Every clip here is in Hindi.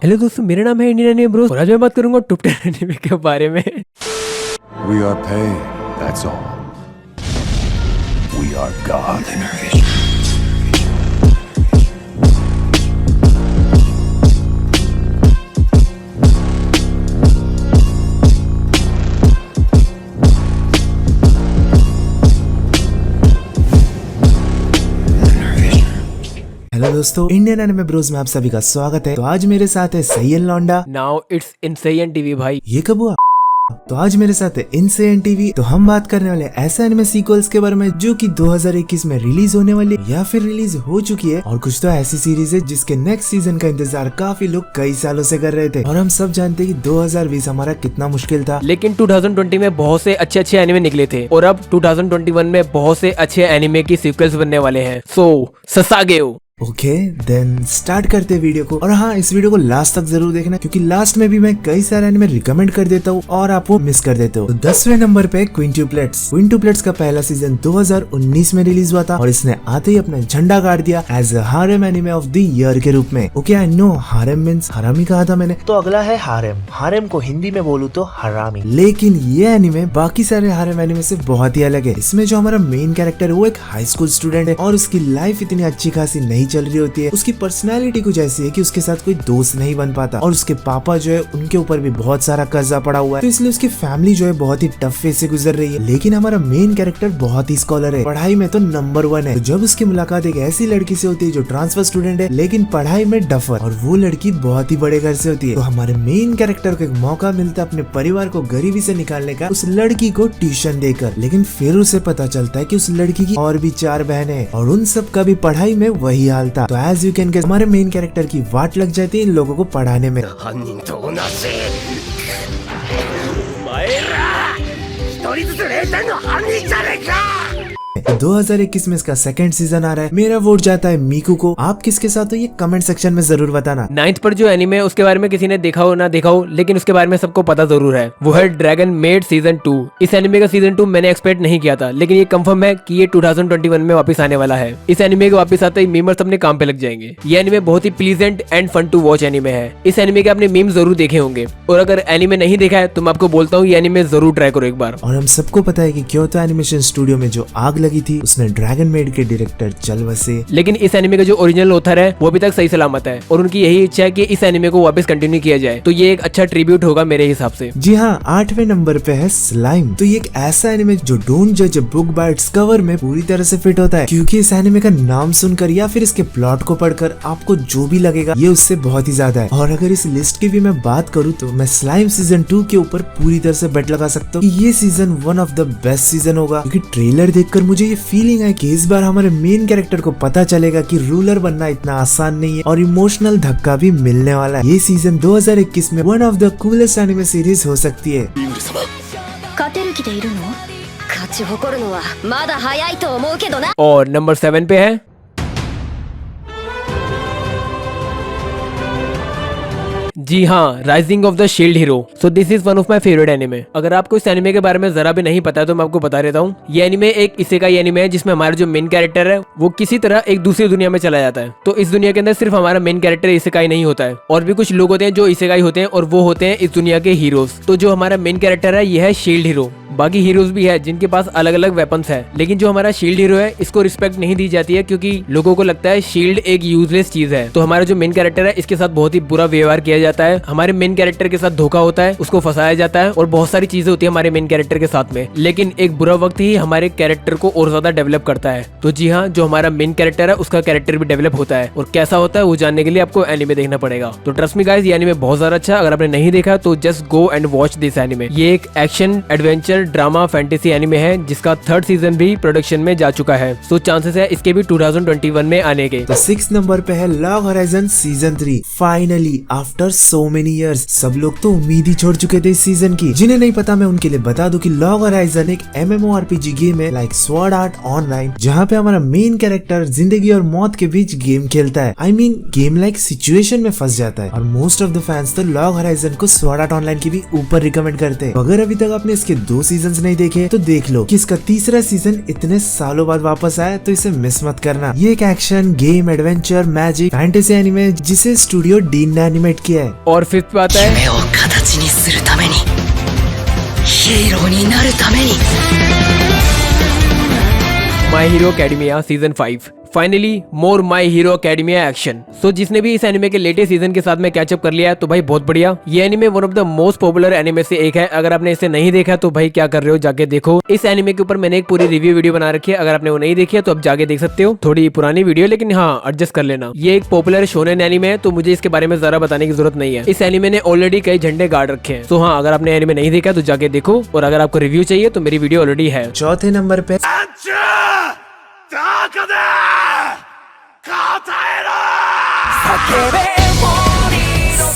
हेलो दोस्तों, मेरा नाम है इंडियन एनिमे ब्रोस और आज मैं बात करूंगा टॉप 10 एनिमे के बारे में। We are paid, that's all. We are God. Hello दोस्तों, इंडियन एनिमे ब्रोस में आप सभी का स्वागत है। तो आज मेरे साथ है सैयन लौंडा। नाउ इट्स इनसेन टीवी भाई। ये कब हुआ? तो आज मेरे साथ है इनसेन टीवी। तो हम बात करने वाले ऐसे एनिमे सीक्वल्स के बारे में जो कि 2021 में रिलीज होने वाली या फिर रिलीज हो चुकी है, और कुछ तो ऐसी सीरीज है जिसके नेक्स्ट सीजन का इंतजार काफी लोग कई सालों से कर रहे थे। और हम सब जानते हैं कि 2020 हमारा कितना मुश्किल था, लेकिन 2020 में बहुत से अच्छे एनिमे निकले थे और अब 2021 में बहुत से अच्छे एनिमे की सीक्वल्स बनने वाले हैं। सो ससागेओ। ओके देन स्टार्ट करते हैं वीडियो को। और हाँ, इस वीडियो को लास्ट तक जरूर देखना क्योंकि लास्ट में भी मैं कई सारे एनिमे रिकमेंड कर देता हूँ और आप वो मिस कर देते हो। तो 10वें नंबर पे क्विंटुप्लेट्स। क्विंटुप्लेट्स का पहला सीजन 2019 में रिलीज हुआ था और इसने आते ही अपना झंडा गाड़ दिया as a harem anime of the year के रूप में। Okay I know harem means हरामी कहा था मैंने, तो अगला है हारेम। हारेम को हिंदी में बोलूं तो हरामी। लेकिन ये एनिमे बाकी सारे हारेम एनिमे से बहुत ही अलग है। इसमें जो हमारा मेन कैरेक्टर है वो एक हाई स्कूल स्टूडेंट है और उसकी लाइफ इतनी अच्छी खासी नहीं चल रही होती है। उसकी पर्सनालिटी कुछ ऐसी है कि उसके साथ कोई दोस्त नहीं बन पाता और उसके पापा जो है उनके ऊपर भी बहुत सारा कर्जा पड़ा हुआ है, तो इसलिए उसकी फैमिली जो है बहुत ही टफ फेज से गुजर रही है। लेकिन हमारा मेन कैरेक्टर बहुत ही स्कॉलर है, पढ़ाई में तो नंबर 1 है। तो जब उसकी मुलाकात एक ऐसी लड़की से होती है जो ट्रांसफर स्टूडेंट है लेकिन पढ़ाई में डफर, और वो लड़की बहुत ही बड़े घर से होती है, तो हमारे मेन कैरेक्टर को एक मौका मिलता है अपने परिवार को गरीबी से निकालने का उस लड़की को ट्यूशन देकर। लेकिन फिर उसे पता चलता है कि उस लड़की की और भी 4 बहनें हैं और उन सब का भी पढ़ाई में वही हाल था। तो एज यू कैन गेस हमारे मेन कैरेक्टर की वाट लग जाती है इन लोगों को पढ़ाने में। 2021 में इसका सेकंड सीजन आ रहा है। मेरा वोट जाता है मीकू को। आप किसके साथ हो ये कमेंट सेक्शन में जरूर बताना। 9th पर जो एनिमे है उसके बारे में किसी ने देखा हो ना देखा हो, लेकिन उसके बारे में सबको पता जरूर है। वो है ड्रैगन मेड सीजन 2। इस एनिमे का सीजन 2 मैंने एक्सपेक्ट नहीं किया था, लेकिन ये कंफर्म है कि ये 2021 में वापस आने वाला है। इस एनिमे के वापस आते ही मीमर्स अपने काम पे लग जाएंगे। ये एनिमे बहुत ही pleasant and fun to watch anime है। इस एनिमे के आपने मीम जरूर देखे होंगे, और अगर एनिमे नहीं देखा है तो मैं आपको बोलता हूँ ये एनिमे जरूर ट्राई करो एक बार। और हम सबको पता है कि क्योतो एनिमेशन स्टूडियो में जो आग लगी थी उसमें ड्रैगन मेड के डायरेक्टर चल बसे, लेकिन इस एनिमे का जो ओरिजिनल ऑथर है वो अभी तक सही सलामत है और उनकी यही इच्छा है कि इस एनिमे को वापस कंटिन्यू किया जाए। तो ये एक अच्छा ट्रिब्यूट होगा मेरे हिसाब से। जी हाँ, 8वें नंबर पे है स्लाइम। तो ये एक ऐसा एनिमे जो डोंट जज a book by its cover में पूरी तरह से फिट होता है, क्योंकि इस एनिमे का नाम सुनकर या फिर इसके प्लॉट को पढ़कर आपको जो भी लगेगा ये उससे बहुत ही ज्यादा है। और अगर इस लिस्ट की भी मैं बात करूँ तो मैं स्लाइम सीजन 2 के ऊपर पूरी तरह से बेट लगा सकता हूँ कि ये season 1 of the best season होगा, क्योंकि ट्रेलर देखकर मुझे ये फीलिंग है कि इस बार हमारे मेन कैरेक्टर को पता चलेगा कि रूलर बनना इतना आसान नहीं है और इमोशनल धक्का भी मिलने वाला है। ये सीजन 2021 में one of the coolest anime series हो सकती है। और नंबर 7 पे है जी हाँ, rising of the shield hero. So this is one of my favourite anime. अगर आपको इस एनिमे के बारे में जरा भी नहीं पता है तो मैं आपको बता देता हूँ। ये एनिमे एक इसेकाई एनिमे है जिसमें हमारा जो मेन कैरेक्टर है वो किसी तरह एक दूसरी दुनिया में चला जाता है। तो इस दुनिया के अंदर सिर्फ हमारा मेन कैरेक्टर इसेकाई नहीं होता है, और भी कुछ लोग होते हैं जो इसेकाई होते हैं और वो होते हैं इस दुनिया के हीरोज। तो जो हमारा मेन कैरेक्टर है ये है शील्ड हीरो। बाकी हीरोज भी है जिनके पास अलग अलग वेपन्स है, लेकिन जो हमारा शील्ड हीरो है इसको रिस्पेक्ट नहीं दी जाती है क्योंकि लोगों को लगता है शील्ड एक यूजलेस चीज है। तो हमारा जो मेन कैरेक्टर है इसके साथ बहुत ही बुरा व्यवहार किया जाता है। हमारे मेन कैरेक्टर के साथ धोखा होता है, उसको फंसाया जाता है और बहुत सारी चीजें होती है हमारे मेन कैरेक्टर के साथ में। लेकिन एक बुरा वक्त ही हमारे कैरेक्टर को और ज्यादा डेवलप करता है। तो जी हाँ, जो हमारा मेन कैरेक्टर है उसका कैरेक्टर भी डेवलप होता है, और कैसा होता है वो जानने के लिए आपको एनिमे देखना पड़ेगा। तो ट्रस्ट मी गाइस, ये एनिमे बहुत ज्यादा अच्छा। अगर आपने नहीं देखा तो just go and watch this anime. ये एक action adventure drama fantasy anime है जिसका 3rd सीजन भी प्रोडक्शन में जा चुका है। सो चांसेस है इसके भी 2021 में आने के। तो 6th नंबर पे है log horizon season 3। Finally after so many years. सब लोग तो उम्मीद ही छोड़ चुके थे इस सीजन की। जिन्हें नहीं पता मैं उनके लिए बता दूं कि लॉग होराइजन एक MMORPG गेम है लाइक स्वॉर्ड आर्ट ऑनलाइन, जहाँ पे हमारा मेन कैरेक्टर जिंदगी और मौत के बीच गेम खेलता है। I mean, game like situation में फंस जाता है। और मोस्ट ऑफ द फैंस तो लॉग होराइजन को स्वॉर्ड आर्ट ऑनलाइन की भी ऊपर रिकमेंड करते हैं। अगर अभी तक आपने इसके 2 सीजन नहीं देखे तो देख लो कि इसका तीसरा सीजन इतने सालों बाद वापस आया, तो इसे मिस मत करना। ये एक action game adventure magic fantasy anime जिसे स्टूडियो डीन ने एनिमेट किया है। और फिफ्थ पे आता है 夢を形にするためにヒーローになるために माई हीरो अकेडमिया सीजन 5। फाइनली मोर माई हीरो अकेडमिया एक्शन। सो जिसने भी इस एनिमे के लेटेस्ट सीजन के साथ में कैचअप कर लिया है तो भाई बहुत बढ़िया। ये anime one of the most popular anime से एक है। अगर आपने इसे नहीं देखा तो भाई क्या कर रहे हो, जाके देखो। इस एनिमे के ऊपर मैंने एक पूरी रिव्यू वीडियो बना रखी है, अगर आपने वो नहीं देखी है तो आप जाके देख सकते हो। थोड़ी पुरानी वीडियो लेकिन हाँ एडजस्ट कर लेना। ये एक पॉपुलर शोनेन एनिमे है तो मुझे इसके बारे में ज्यादा बताने की जरूरत नहीं है। इस एनिमे ने ऑलरेडी कई झंडे गाड़ रखे हैं। तो हाँ, अगर आपने एनिमे नहीं देखा तो जाके देखो, और अगर आपको रिव्यू चाहिए तो मेरी वीडियो ऑलरेडी है। चौथे नंबर पे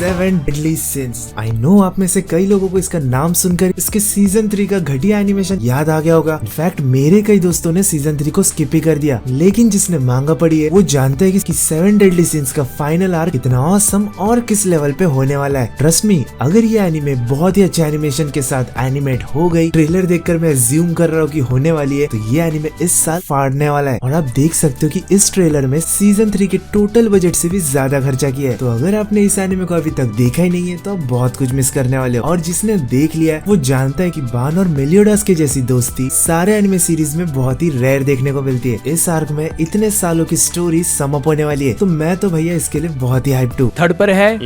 seven deadly since. I know आप में से कई लोगों को इसका नाम सुनकर इसके सीजन 3 का घटिया एनिमेशन याद आ गया होगा। इनफैक्ट मेरे कई दोस्तों ने सीजन 3 को स्किप ही कर दिया, लेकिन जिसने मांगा पड़ी है वो जानते हैं कि सेवन डेडली सिंस का फाइनल आर्क कितना ऑसम और किस लेवल पे होने वाला है। ट्रस्ट मी, अगर ये एनिमे बहुत ही अच्छे एनिमेशन के साथ एनिमेट हो गई, ट्रेलर देखकर मैं अज्यूम कर रहा हूँ कि होने वाली है, तो ये एनिमे इस साल फाड़ने वाला है। और आप देख सकते हो कि इस ट्रेलर में सीजन 3 के टोटल बजट से भी ज्यादा खर्चा किया है। तो अगर आपने इस एनिमे को तक देखा ही नहीं है तो आप बहुत कुछ मिस करने वाले हो। और जिसने देख लिया है वो जानता है कि बान और मेलियोडास के जैसी दोस्ती सारे एनिमे सीरीज में बहुत ही रेयर देखने को मिलती है। इस आर्क में इतने सालों की स्टोरी सम अप होने वाली है, तो मैं तो भैया इसके लिए बहुत ही हाइप्ड हूँ। थर्ड पर है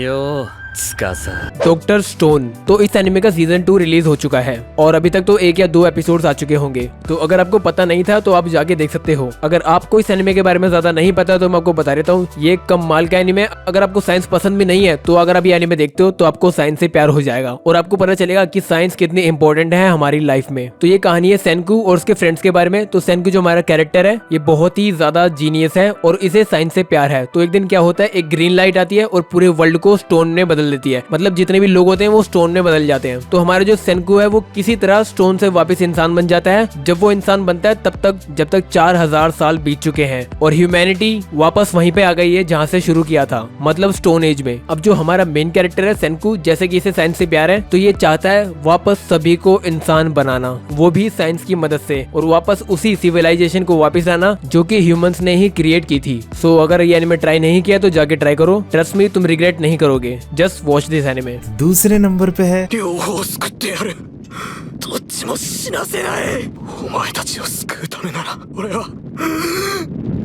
डॉक्टर स्टोन। तो इस एनिमे का सीजन 2 रिलीज हो चुका है और अभी तक तो 1 या 2 एपिसोड्स आ चुके होंगे। तो अगर आपको पता नहीं था तो आप जाके देख सकते हो। अगर आपको इस एनिमे के बारे में ज्यादा नहीं पता तो मैं आपको बता देता हूँ, ये कमाल का एनिमे। अगर आपको साइंस पसंद भी नहीं है तो अगर आप ये एनिमे देखते हो तो आपको साइंस से प्यार हो जाएगा और आपको पता चलेगा कि साइंस कितनी इंपॉर्टेंट है हमारी लाइफ में। तो ये कहानी है सेनकू और उसके फ्रेंड्स के बारे में। तो सेनकू जो हमारा कैरेक्टर है ये बहुत ही ज्यादा जीनियस है और इसे साइंस से प्यार है। तो एक दिन क्या होता है, एक ग्रीन लाइट आती है और पूरे वर्ल्ड को स्टोन में बदल देती है। मतलब जितने भी लोग होते हैं वो स्टोन में बदल जाते हैं। तो हमारा जो सेनकू है वो किसी तरह स्टोन से वापस इंसान बन जाता है। जब वो इंसान बनता है जब तक 4000 साल बीत चुके हैं और ह्यूमैनिटी वापस वहीं पे आ गई है जहाँ से शुरू किया था, मतलब स्टोन एज में। अब जो हमारा मेन कैरेक्टर है सेनकू, जैसे कि इसे साइंस से प्यार है तो ये चाहता है वापस सभी को इंसान बनाना, वो भी साइंस की मदद से, और वापस उसी सिविलाइजेशन को वापस लाना जो कि ह्यूमंस ने ही क्रिएट की थी। सो अगर ये एनिमे ट्राई नहीं किया तो जाके ट्राई करो। ट्रस्ट मी, तुम रिग्रेट नहीं करोगे। Just watch this anime. दूसरे नंबर पे है 両方救ってやるどっちも死なせないお前たちを救うためなら俺は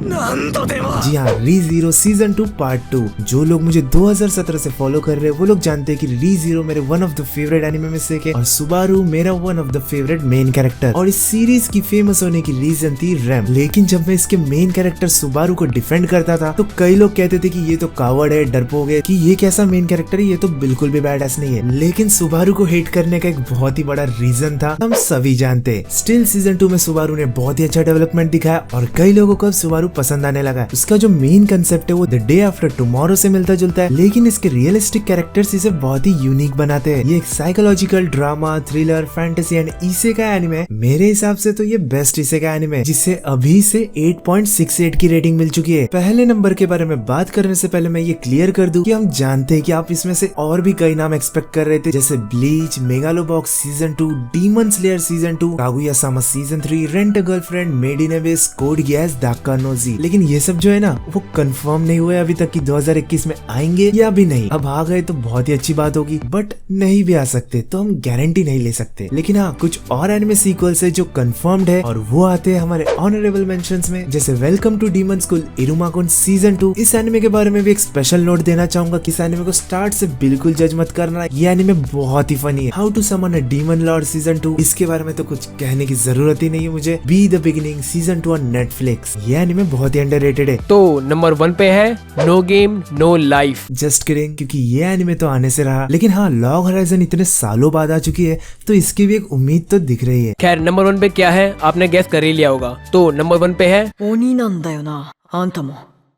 何度でも जी हाँ, रीज़ीरो सीजन 2 पार्ट 2। जो लोग मुझे 2017 से फॉलो कर रहे हैं वो लोग जानते हैं कि रीज़ीरो मेरे one of the favourite anime में से एक है और सुबारू मेरा one of the favourite main character. और इस सीरीज की फेमस होने की रीजन थी रैम। लेकिन जब मैं इसके मेन कैरेक्टर सुबारू को डिफेंड करता था तो कई लोग कहते थे कि ये तो कावर्ड है, डरपोक है, कि ये कैसा मेन कैरेक्टर है, ये तो बिल्कुल भी बैड नहीं है। लेकिन सुबारू को हेट करने का एक बहुत ही बड़ा रीजन था, हम सभी जानते हैं। स्टिल सीजन 2 में सुबारू ने बहुत ही अच्छा डेवलपमेंट दिखाया और कई लोगों को अब सुबारू पसंद आने लगा है। उसका जो मेन कंसेप्ट है वो द डे आफ्टर टुमारो से मिलता जुलता है, लेकिन इसके रियलिस्टिक कैरेक्टर्स इसे बहुत ही यूनिक बनाते हैं। ये एक psychological drama, thriller, fantasy and isekai anime है। मेरे हिसाब से तो ये बेस्ट इसेकाई एनिमे है, जिससे अभी से 8.68 की रेटिंग मिल चुकी है। पहले नंबर के बारे में बात करने से पहले मैं ये क्लियर कर दूं कि हम जानते हैं कि आप इसमें से और भी कई नाम एक्सपेक्ट कर रहे थे, जैसे Bleach, Megalobox season 2, Demon Slayer season 2, Kaguya sama season 3, Rent a Girlfriend, Made in Abyss, Code Geass, दाकानोजी। लेकिन ये सब जो है ना वो कंफर्म नहीं हुआ है अभी तक कि 2021 में आएंगे या भी नहीं। अब आ गए तो बहुत ही अच्छी बात होगी, बट नहीं भी आ सकते तो हम गारंटी नहीं ले सकते। लेकिन हाँ, कुछ और एनिमे सीक्वल्स है जो कंफर्म्ड है और वो आते हैं हमारे ऑनरेबल मेंशंस में, जैसे welcome to Demon School Iruma kun season 2। इस एनिमे के बारे में भी एक स्पेशल नोट देना चाहूंगा कि इस एनिमे को स्टार्ट से बिल्कुल जज मत करना, ये एनिमे बहुत ही फनी है। How to summon a demon lord season 2, इसके बारे में तो कुछ कहने की जरूरत ही नहीं है मुझे। Be the beginning season 2 on Netflix, ये एनिमे बहुत ही अंडररेटेड है। तो नंबर 1 पे है no game no life. Just kidding, क्योंकि ये एनिमे तो आने से रहा, लेकिन हाँ, लॉग होराइजन इतने सालों बाद आ चुकी है तो इसकी भी एक उम्मीद तो दिख रही है। खैर नंबर 1 पे क्या है आपने गैस कर ही लिया होगा। तो नंबर 1 पे है 鬼なんだよなあんたも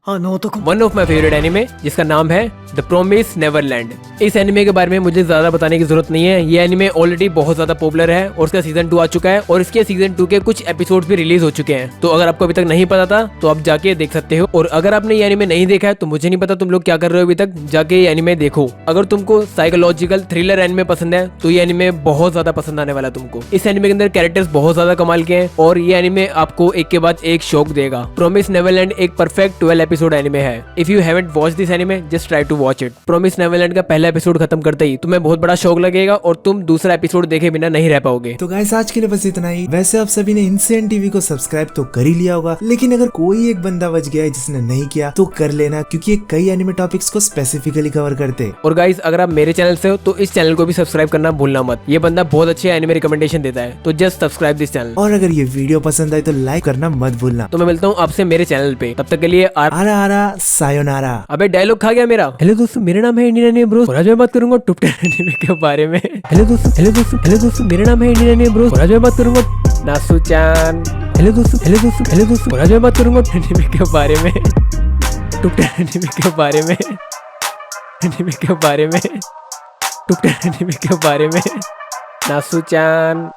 あの男 one of my favourite anime जिसका नाम है द प्रोमिस नेवरलैंड। इस एनिमे के बारे में मुझे ज्यादा बताने की जरूरत नहीं है, ये एनिमे ऑलरेडी बहुत ज्यादा पॉपुलर है और उसका सीजन 2 आ चुका है और इसके सीजन 2 के कुछ एपिसोड भी रिलीज हो चुके हैं। तो अगर आपको अभी तक नहीं पता था तो आप जाके देख सकते हो, और अगर आपने ये एनिमे नहीं देखा है तो मुझे नहीं पता तुम लोग क्या कर रहे हो अभी तक, जाके ये एनिमे देखो। अगर तुमको साइकोलॉजिकल थ्रिलर एनिमे पसंद है तो ये एनिमे बहुत ज्यादा पसंद आने वाला है तुमको। इस एनिमे के अंदर कैरेक्टर्स बहुत ज्यादा कमाल के हैं और ये एनिमे आपको एक के बाद एक शौक देगा। प्रोमिस नेवरलैंड एक परफेक्ट 12 एपिसोड एनिमे है। If you haven't watch this anime just try to watch it. Promise Neverland का पहला एपिसोड खत्म करते ही तुम्हें बहुत बड़ा शौक लगेगा और तुम दूसरा एपिसोड देखे बिना नहीं रह पाओगे। तो गाइस आज के लिए बस इतना ही। वैसे आप सभी ने इंसेंट टीवी को सब्सक्राइब तो कर ही लिया होगा, लेकिन अगर कोई एक बंदा बच गया है जिसने नहीं किया तो कर लेना, क्योंकि ये कई एनिमे टॉपिक्स को स्पेसिफिकली कवर करते हैं। और गाइस अगर आप मेरे चैनल से हो तो इस चैनल को भी सब्सक्राइब करना भूलना मत, ये बंदा बहुत अच्छे एनिमे रिकमेंडेशन देता है, तो जस्ट सब्सक्राइब दिस चैनल। और अगर ये वीडियो पसंद आए तो लाइक करना मत भूलना। तो मैं मिलता हूँ आपसे मेरे चैनल पे, तब तक के लिए आरा आरा सायोनारा। अबे डायलॉग खा गया मेरा। हेलो दोस्तों, मेरा नाम है इंडियन एनिमे ब्रोस और आज मैं बात करूंगा टॉप 10 एनिमे के बारे में। हेलो दोस्तों मेरा नाम है इंडियन एनिमे ब्रोस और आज मैं बात करूंगा नासु-चान। हेलो दोस्तों और आज मैं बात करूंगा एनिमे के बारे में, टॉप 10 एनिमे के बारे में, एनिमे के बारे में, टॉप 10 एनिमे के बारे में, नासु-चान।